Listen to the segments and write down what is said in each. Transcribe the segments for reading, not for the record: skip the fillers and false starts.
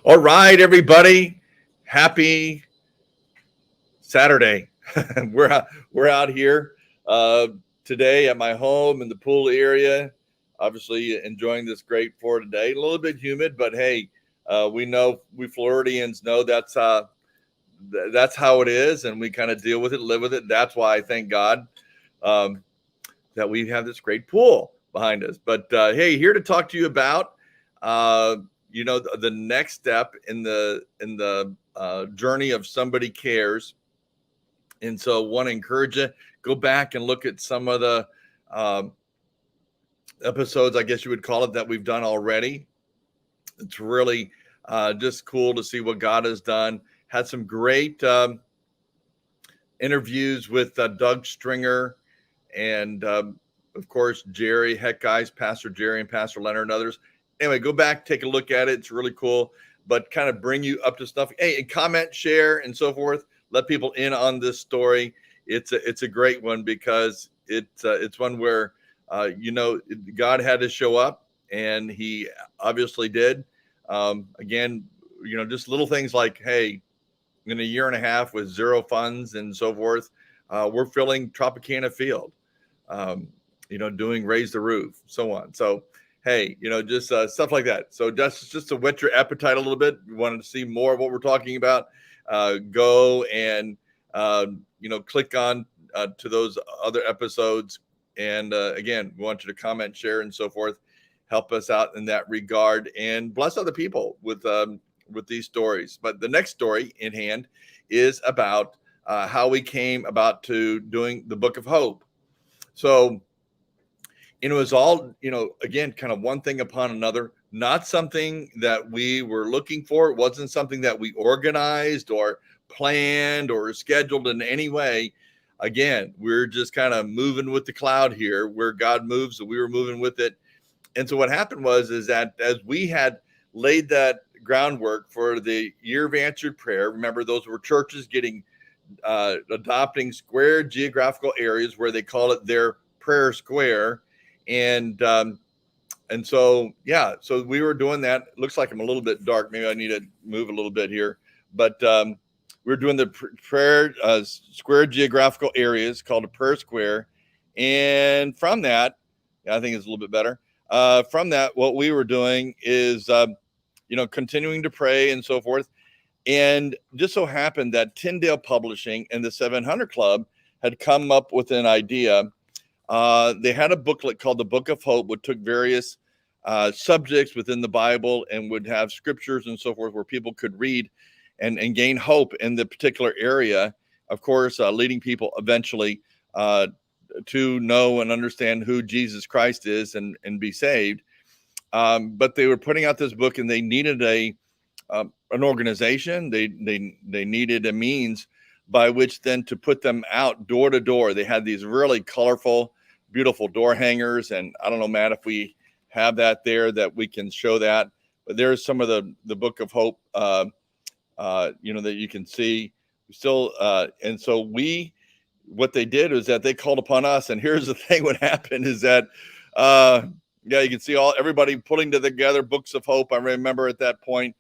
All right, everybody. Happy Saturday. we're out here uh, today at my home in the pool area. Obviously, enjoying this great Florida day. A little bit humid, but hey, we know we Floridians know that's how it is, and we kind of deal with it, live with it. That's why I thank God um, that we have this great pool behind us. But hey, here to talk to you about uh, the next step in the journey of somebody cares. And so, want to encourage you, go back and look at some of the um, episodes, I guess you would call it, that we've done already. It's really just cool to see what God has done. Had some great interviews with Doug Stringer and of course Jerry Heck guys, Pastor Jerry and Pastor Leonard and others. Anyway, go back, take a look at it. It's really cool, but kind of bring you up to stuff. Hey, and comment, share, and so forth. Let people in on this story. It's a great one because it's one where God had to show up, and He obviously did. Again, just little things like, hey, in a year and a half with zero funds and so forth, we're filling Tropicana Field, doing Raise the Roof, so on. So, hey, just stuff like that. So just to whet your appetite a little bit, you wanted to see more of what we're talking about, go and, click on to those other episodes. And again, we want you to comment, share, and so forth. Help us out in that regard and bless other people with these stories. But the next story in hand is about how we came about to doing the Book of Hope. So, it was all, again, kind of one thing upon another, not something that we were looking for. It wasn't something that we organized or planned or scheduled in any way. Again, we're just kind of moving with the cloud here where God moves, so we were moving with it. And so what happened is that as we had laid that groundwork for the year of answered prayer, remember those were churches getting adopting square geographical areas where they call it their prayer square. And so so we were doing that. It looks like I'm a little bit dark. Maybe I need to move a little bit here, but we're doing the prayer square geographical areas called a prayer square. And from that, I think it's a little bit better. From that, what we were doing is, continuing to pray and so forth. And just so happened that Tyndale Publishing and the 700 Club had come up with an idea. They had a booklet called the Book of Hope, which took various subjects within the Bible and would have scriptures and so forth where people could read and gain hope in the particular area. Of course, leading people eventually to know and understand who Jesus Christ is and be saved. But they were putting out this book, and they needed an organization. They needed a means by which then to put them out door to door. They had these really colorful, beautiful door hangers, and I don't know, Matt, if we have that there that we can show that. But there's some of the Book of Hope, that you can see still. And so what they did was that they called upon us. And here's the thing: what happened is that, you can see everybody putting together Books of Hope. I remember at that point,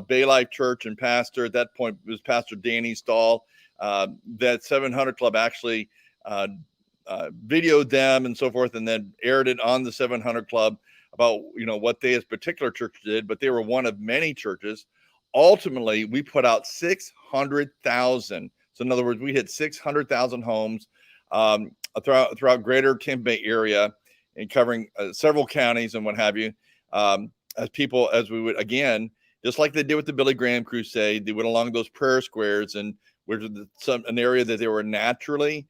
Bay Life Church and pastor at that point was Pastor Danny Stahl. That 700 Club actually videoed them and so forth, and then aired it on the 700 Club about what they as particular church did. But they were one of many churches. Ultimately, we put out 600,000. So in other words, we hit 600,000 homes throughout greater Tampa Bay area and covering several counties and what have you. As we would, again, just like they did with the Billy Graham Crusade, they went along those prayer squares, and which was an area that they were naturally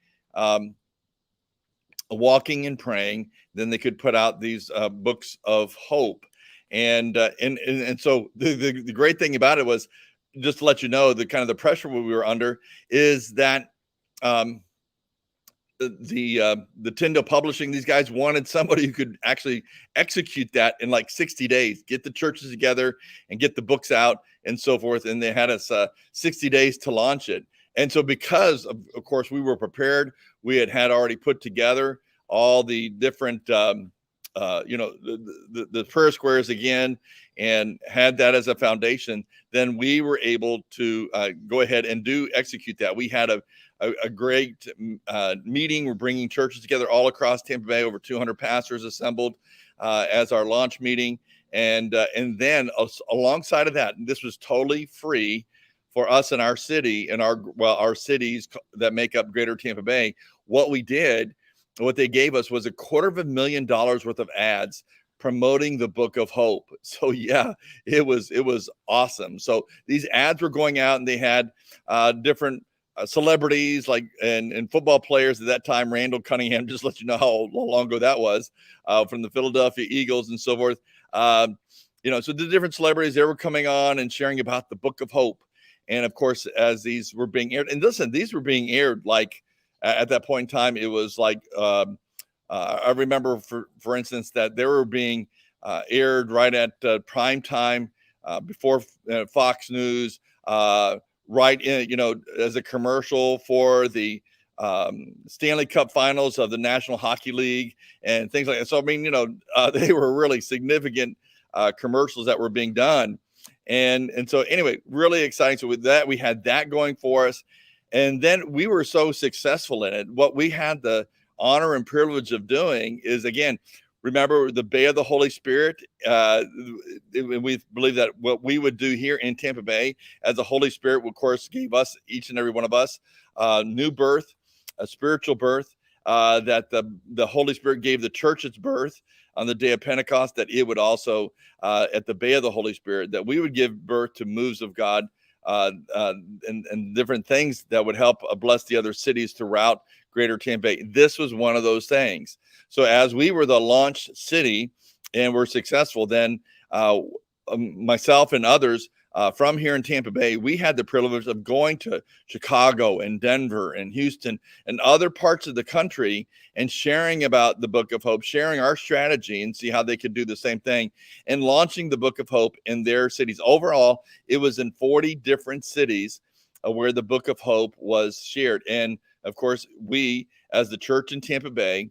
walking and praying. Then they could put out these books of hope. And so the great thing about it was, just to let you know, the kind of the pressure we were under is that the Tyndale Publishing, these guys wanted somebody who could actually execute that in like 60 days, get the churches together and get the books out and so forth. And they had us 60 days to launch it. And so because of course we were prepared, we had already put together all the different the prayer squares again, and had that as a foundation, then we were able to go ahead and execute that. We had a great meeting. We're bringing churches together all across Tampa Bay, over 200 pastors assembled as our launch meeting. And then alongside of that, and this was totally free for us in our city and our cities that make up Greater Tampa Bay. What they gave us was $250,000 worth of ads promoting the Book of Hope. So yeah, it was awesome. So these ads were going out, and they had different celebrities and football players at that time. Randall Cunningham, just let you know how long ago that was, from the Philadelphia Eagles and so forth. So the different celebrities, they were coming on and sharing about the Book of Hope. And of course, as these were being aired, and listen, these were being aired at that point in time, it was I remember, for instance, that they were being aired right at prime time before Fox News, right in, as a commercial for the Stanley Cup Finals of the National Hockey League and things like that. So, I mean, they were really significant commercials that were being done. And so anyway, really exciting. So with that, we had that going for us. And then we were so successful in it. What we had the honor and privilege of doing is, again, remember the Bay of the Holy Spirit. We believe that what we would do here in Tampa Bay, as the Holy Spirit, of course, gave us, each and every one of us, new birth, a spiritual birth, that the Holy Spirit gave the church its birth on the day of Pentecost, that it would also, at the Bay of the Holy Spirit, that we would give birth to moves of God and different things that would help bless the other cities throughout Greater Tampa Bay. This was one of those things. So as we were the launch city and were successful, then myself and others from here in Tampa Bay, we had the privilege of going to Chicago and Denver and Houston and other parts of the country and sharing about the Book of Hope, sharing our strategy and see how they could do the same thing, and launching the Book of Hope in their cities. Overall, it was in 40 different cities where the Book of Hope was shared. And of course, we, as the church in Tampa Bay,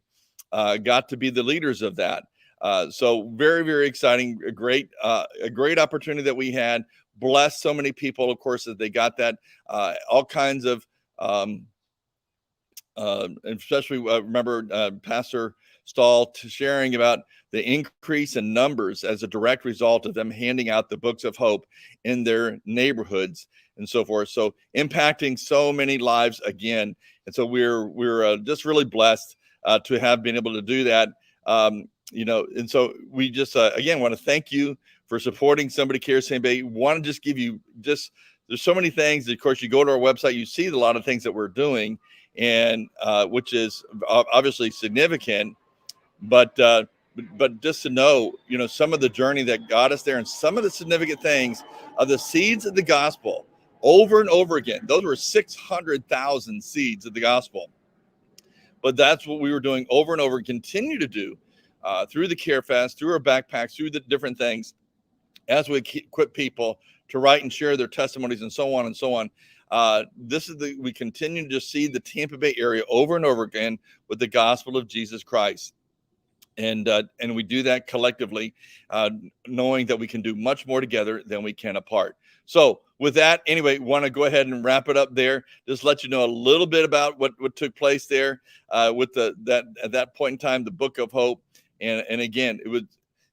got to be the leaders of that. So very, very exciting, a great opportunity that we had. Blessed so many people, of course, that they got that. All kinds of, and especially remember Pastor Stahl sharing about the increase in numbers as a direct result of them handing out the books of hope in their neighborhoods and so forth. So impacting so many lives again. And so we're just really blessed to have been able to do that. And so we just, again, want to thank you for supporting Somebody Cares Tampa Bay. Want to just give you there's so many things. Of course, you go to our website, you see a lot of things that we're doing, and which is obviously significant, but just to know, some of the journey that got us there and some of the significant things of the seeds of the gospel over and over again. Those were 600,000 seeds of the gospel. But that's what we were doing over and over, continue to do through the Care Fest, through our backpacks, through the different things, as we equip people to write and share their testimonies and so on and so on. We continue to just see the Tampa Bay area over and over again with the gospel of Jesus Christ. And we do that collectively, knowing that we can do much more together than we can apart. So with that, anyway, want to go ahead and wrap it up there. Just let you know a little bit about what took place there with at that point in time, the Book of Hope. And again, it was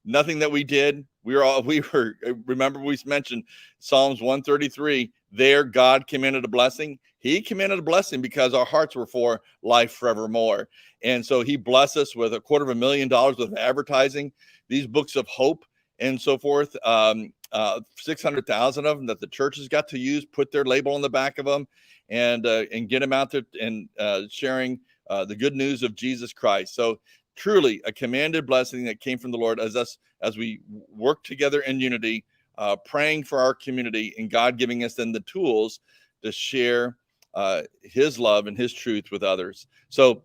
nothing that we did. Remember we mentioned Psalms 133, there God commanded a blessing. He commanded a blessing because our hearts were for life forevermore. And so he blessed us with $250,000 with advertising, these books of hope and so forth. 600,000 of them that the churches got to use, put their label on the back of them and get them out there and sharing the good news of Jesus Christ. So truly a commanded blessing that came from the Lord as we work together in unity, praying for our community, and God giving us then the tools to share his love and his truth with others. So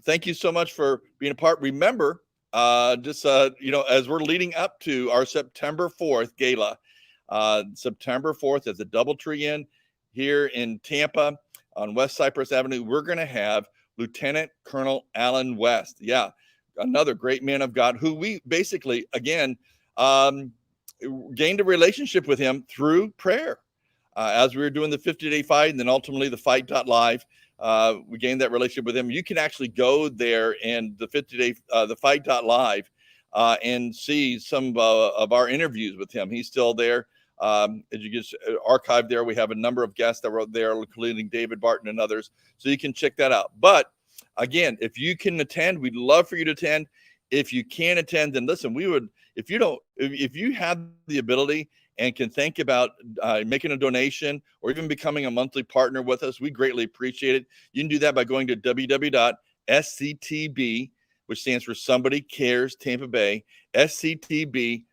thank you so much for being a part. Remember, as we're leading up to our September 4th gala, September 4th at the DoubleTree Inn here in Tampa on West Cypress Avenue, we're going to have Lieutenant Colonel Alan West. Yeah. another great man of God who we basically, again, gained a relationship with him through prayer. As we were doing the 50-day fight and then ultimately the fight.live, we gained that relationship with him. You can actually go there and the 50-day, the fight.live, and see some of our interviews with him. He's still there. As you get archived there, we have a number of guests that were there, including David Barton and others. So you can check that out. But again, if you can attend, we'd love for you to attend. If you can't attend, then listen, we would, if you have the ability and can think about making a donation or even becoming a monthly partner with us, we greatly appreciate it. You can do that by going to www.sctb, which stands for Somebody Cares Tampa Bay, sctb.org,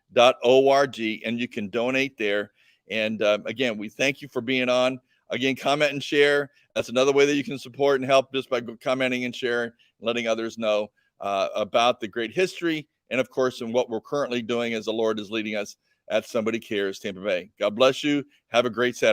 and you can donate there. And again, we thank you for being on. Again, comment and share. That's another way that you can support and help, just by commenting and sharing, letting others know about the great history and, of course, in what we're currently doing as the Lord is leading us at Somebody Cares Tampa Bay. God bless you. Have a great Saturday.